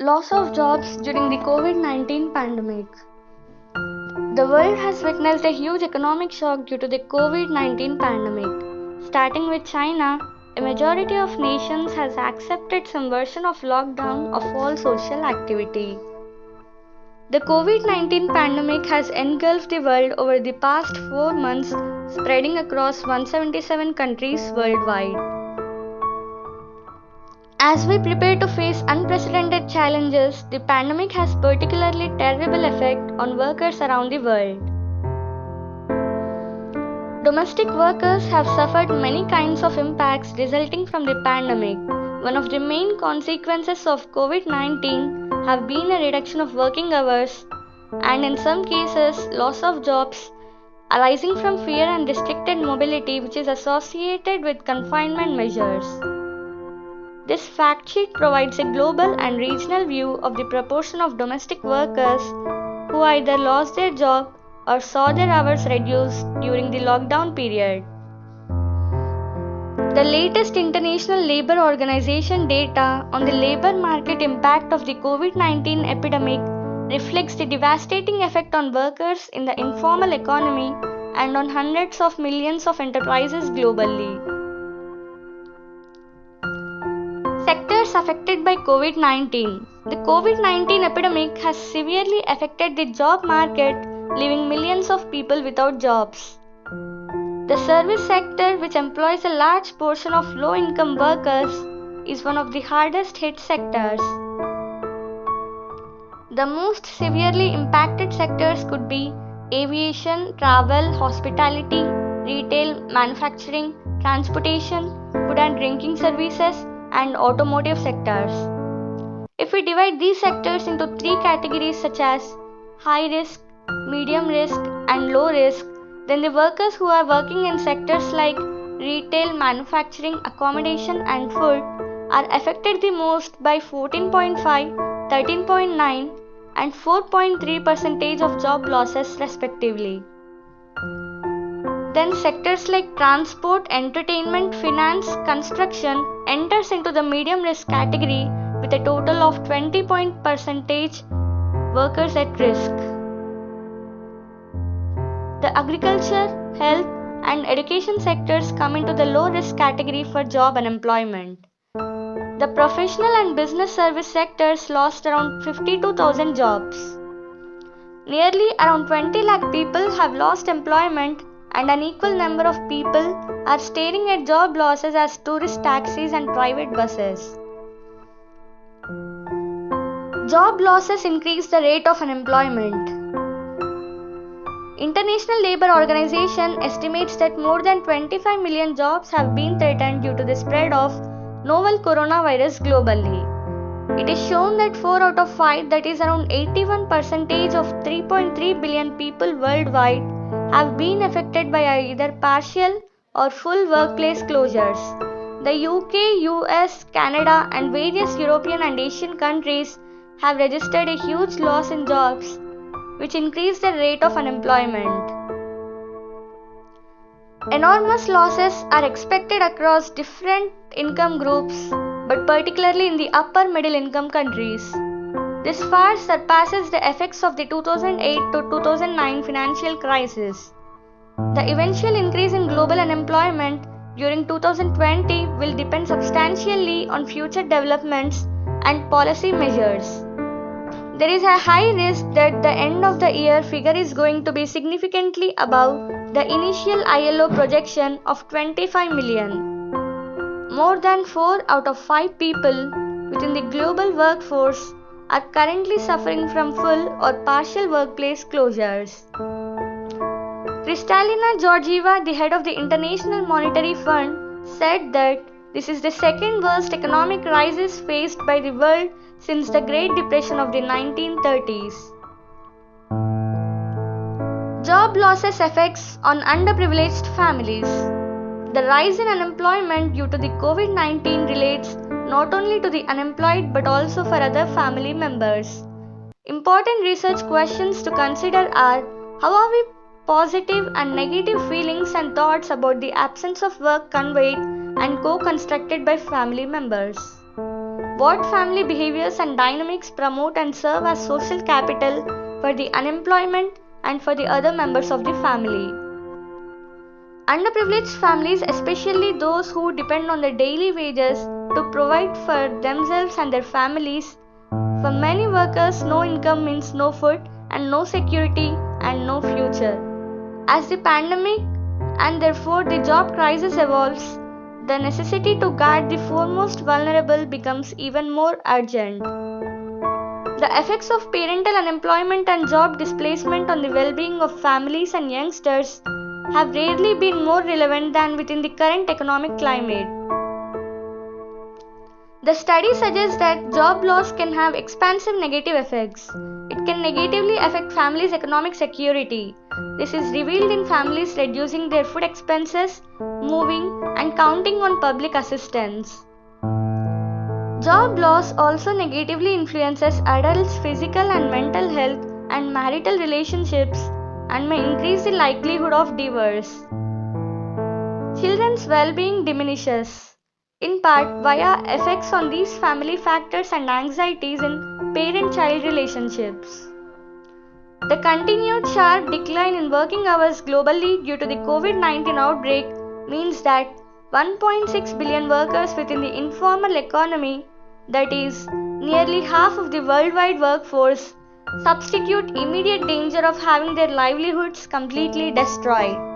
Loss of jobs during the COVID 19 pandemic. The world has witnessed a huge economic shock due to the COVID 19 pandemic. Starting with China, a majority of nations has accepted some version of lockdown of all social activity. The COVID 19 pandemic has engulfed the world over the past 4 months, spreading across 177 countries worldwide. As we prepare to face unprecedented challenges, the pandemic has particularly terrible effect on workers around the world. Domestic workers have suffered many kinds of impacts resulting from the pandemic. One of the main consequences of COVID-19 have been a reduction of working hours and in some cases loss of jobs arising from fear and restricted mobility which is associated with confinement measures. This fact sheet provides a global and regional view of the proportion of domestic workers who either lost their job or saw their hours reduced during the lockdown period. The latest International Labour Organization data on the labour market impact of the COVID-19 epidemic reflects the devastating effect on workers in the informal economy and on hundreds of millions of enterprises globally. Sectors affected by COVID-19. The COVID-19 epidemic has severely affected the job market, leaving millions of people without jobs. The service sector, which employs a large portion of low-income workers, is one of the hardest hit sectors. The most severely impacted sectors could be aviation, travel, hospitality, retail, manufacturing, transportation, food and drinking services, and automotive sectors. If we divide these sectors into three categories such as high risk, medium risk, and low risk, then the workers who are working in sectors like retail, manufacturing, accommodation, and food are affected the most by 14.5, 13.9, and 4.3% of job losses respectively. Then sectors like transport, entertainment, finance, construction enters into the medium risk category with a total of 20% workers at risk. The agriculture, health and education sectors come into the low risk category for job unemployment. The professional and business service sectors lost around 52,000 jobs. Nearly around 20 lakh people have lost employment and an equal number of people are staring at job losses as tourist taxis and private buses. Job losses increase the rate of unemployment. International Labour Organization estimates that more than 25 million jobs have been threatened due to the spread of novel coronavirus globally. It is shown that 4 out of 5, that is around 81% of 3.3 billion people worldwide, have been affected by either partial or full workplace closures. The UK, US, Canada, and various European and Asian countries have registered a huge loss in jobs, which increased the rate of unemployment. Enormous losses are expected across different income groups, but particularly in the upper middle income countries. This far surpasses the effects of the 2008 to 2009 financial crisis. The eventual increase in global unemployment during 2020 will depend substantially on future developments and policy measures. There is a high risk that the end of the year figure is going to be significantly above the initial ILO projection of 25 million. More than 4 out of 5 people within the global workforce are currently suffering from full or partial workplace closures. Kristalina Georgieva, the head of the International Monetary Fund, said that this is the second worst economic crisis faced by the world since the Great Depression of the 1930s. Job losses effects on underprivileged families. The rise in unemployment due to the COVID-19 relates not only to the unemployed but also for other family members. Important research questions to consider are: how are we positive and negative feelings and thoughts about the absence of work conveyed and co-constructed by family members? What family behaviors and dynamics promote and serve as social capital for the unemployment and for the other members of the family. Underprivileged families, especially those who depend on their daily wages to provide for themselves and their families, for many workers, no income means no food and no security and no future. As the pandemic and therefore the job crisis evolves, the necessity to guard the foremost vulnerable becomes even more urgent. The effects of parental unemployment and job displacement on the well-being of families and youngsters have rarely been more relevant than within the current economic climate. The study suggests that job loss can have expansive negative effects. It can negatively affect families' economic security. This is revealed in families reducing their food expenses, moving, and counting on public assistance. Job loss also negatively influences adults' physical and mental health and marital relationships and may increase the likelihood of divorce. Children's well-being diminishes, in part via effects on these family factors and anxieties in parent-child relationships. The continued sharp decline in working hours globally due to the COVID-19 outbreak means that 1.6 billion workers within the informal economy, that is, nearly half of the worldwide workforce, substitute immediate danger of having their livelihoods completely destroyed.